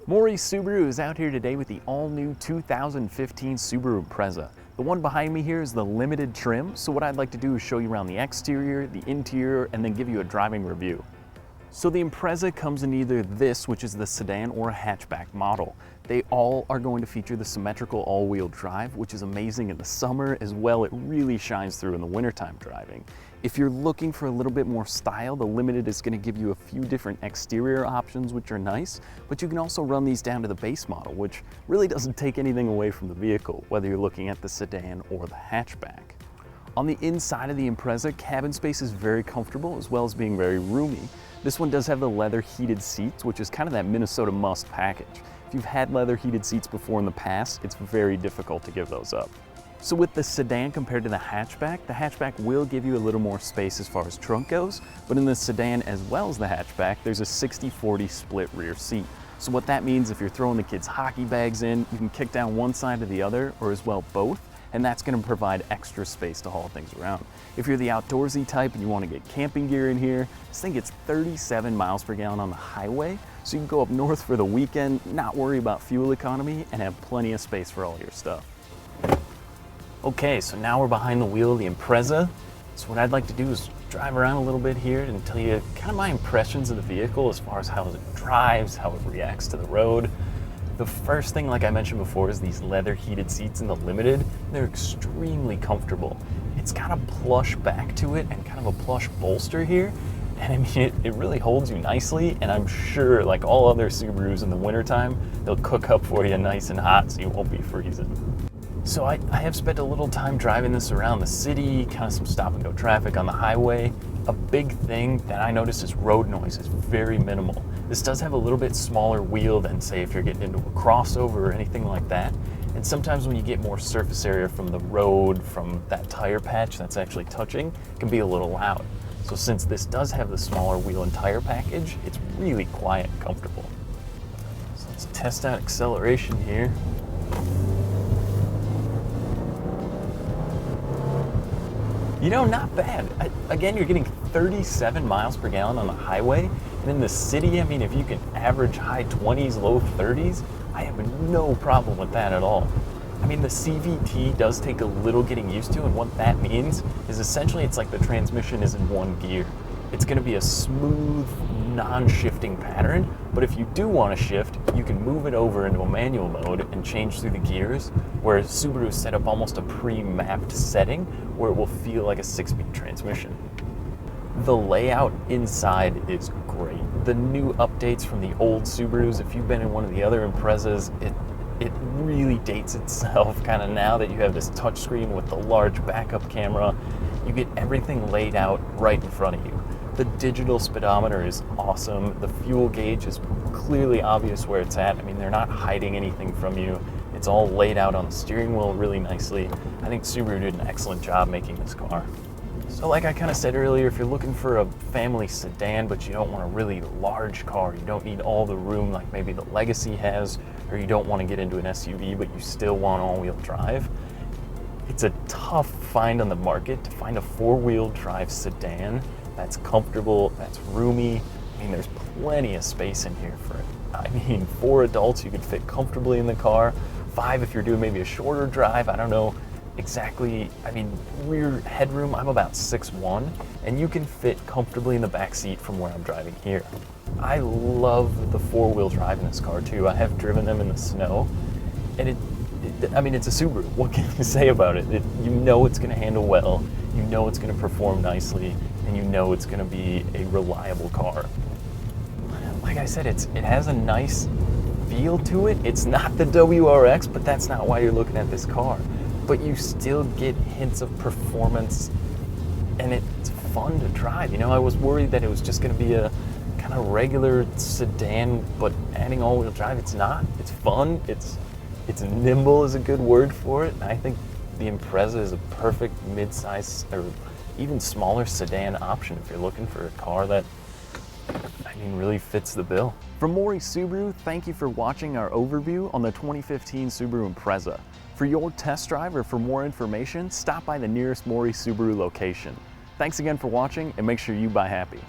Morrie Subaru is out here today with the all-new 2015 Subaru Impreza. The one behind me here is the limited trim, so what I'd like to do is show you around the exterior, the interior, and then give you a driving review. So the Impreza comes in either this, which is the sedan, or a hatchback model. They all are going to feature the symmetrical all-wheel drive, which is amazing in the summer as well. It really shines through in the wintertime driving. If you're looking for a little bit more style, the Limited is going to give you a few different exterior options, which are nice, but you can also run these down to the base model, which really doesn't take anything away from the vehicle, whether you're looking at the sedan or the hatchback. On the inside of the Impreza, cabin space is very comfortable as well as being very roomy. This one does have the leather heated seats, which is kind of that Minnesota must package. If you've had leather heated seats before in the past, it's very difficult to give those up. So with the sedan compared to the hatchback will give you a little more space as far as trunk goes, but in the sedan as well as the hatchback, there's a 60-40 split rear seat. So what that means, if you're throwing the kids' hockey bags in, you can kick down one side or the other, or as well both, and that's going to provide extra space to haul things around. If you're the outdoorsy type and you want to get camping gear in here, this thing gets 37 miles per gallon on the highway, so you can go up north for the weekend, not worry about fuel economy, and have plenty of space for all your stuff. Okay, so now we're behind the wheel of the Impreza. So what I'd like to do is drive around a little bit here and tell you kind of my impressions of the vehicle as far as how it drives, how it reacts to the road. The first thing, like I mentioned before, is these leather heated seats in the Limited. They're extremely comfortable. It's got a plush back to it and kind of a plush bolster here. And I mean, it really holds you nicely, and I'm sure, like all other Subarus in the wintertime, they'll cook up for you nice and hot so you won't be freezing. So I have spent a little time driving this around the city, kind of some stop and go traffic on the highway. A big thing that I noticed is road noise is very minimal. This does have a little bit smaller wheel than, say, if you're getting into a crossover or anything like that. And sometimes when you get more surface area from the road, from that tire patch that's actually touching, it can be a little loud. So since this does have the smaller wheel and tire package, it's really quiet and comfortable. So let's test out acceleration here. You know, not bad. Again, you're getting 37 miles per gallon on the highway, and in the city, I mean, if you can average high 20s, low 30s, I have no problem with that at all. I mean, the CVT does take a little getting used to, and what that means is essentially it's like the transmission is in one gear. It's going to be a smooth, non-shifting pattern, but if you do want to shift, you can move it over into a manual mode and change through the gears, where Subaru set up almost a pre-mapped setting where it will feel like a 6-speed transmission. The layout inside is great. The new updates from the old Subarus, if you've been in one of the other Imprezas, it really dates itself kind of now that you have this touchscreen with the large backup camera. You get everything laid out right in front of you. The digital speedometer is awesome. The fuel gauge is clearly obvious where it's at. I mean, they're not hiding anything from you. It's all laid out on the steering wheel really nicely. I think Subaru did an excellent job making this car. So like I kind of said earlier, if you're looking for a family sedan, but you don't want a really large car, you don't need all the room like maybe the Legacy has, or you don't want to get into an SUV, but you still want all-wheel drive, it's a tough find on the market to find a four-wheel drive sedan that's comfortable, that's roomy. I mean, there's plenty of space in here for it. I mean, 4 adults, you could fit comfortably in the car. 5 if you're doing maybe a shorter drive, I don't know exactly. I mean, rear headroom, I'm about 6'1", and you can fit comfortably in the back seat from where I'm driving here. I love the 4-wheel drive in this car too. I have driven them in the snow, and I mean, it's a Subaru. What can you say about it? You know it's going to handle well, you know it's going to perform nicely, and you know it's going to be a reliable car. Like I said, it has a nice feel to it. It's not the WRX, but that's not why you're looking at this car. But you still get hints of performance, and it's fun to drive. You know, I was worried that it was just going to be a kind of regular sedan, but adding all-wheel drive, it's not. It's fun. It's nimble is a good word for it. And I think the Impreza is a perfect mid-size or even smaller sedan option if you're looking for a car that, I mean, really fits the bill. From Morrie Subaru, thank you for watching our overview on the 2015 Subaru Impreza. For your test drive or for more information, stop by the nearest Morrie Subaru location. Thanks again for watching, and make sure you buy happy.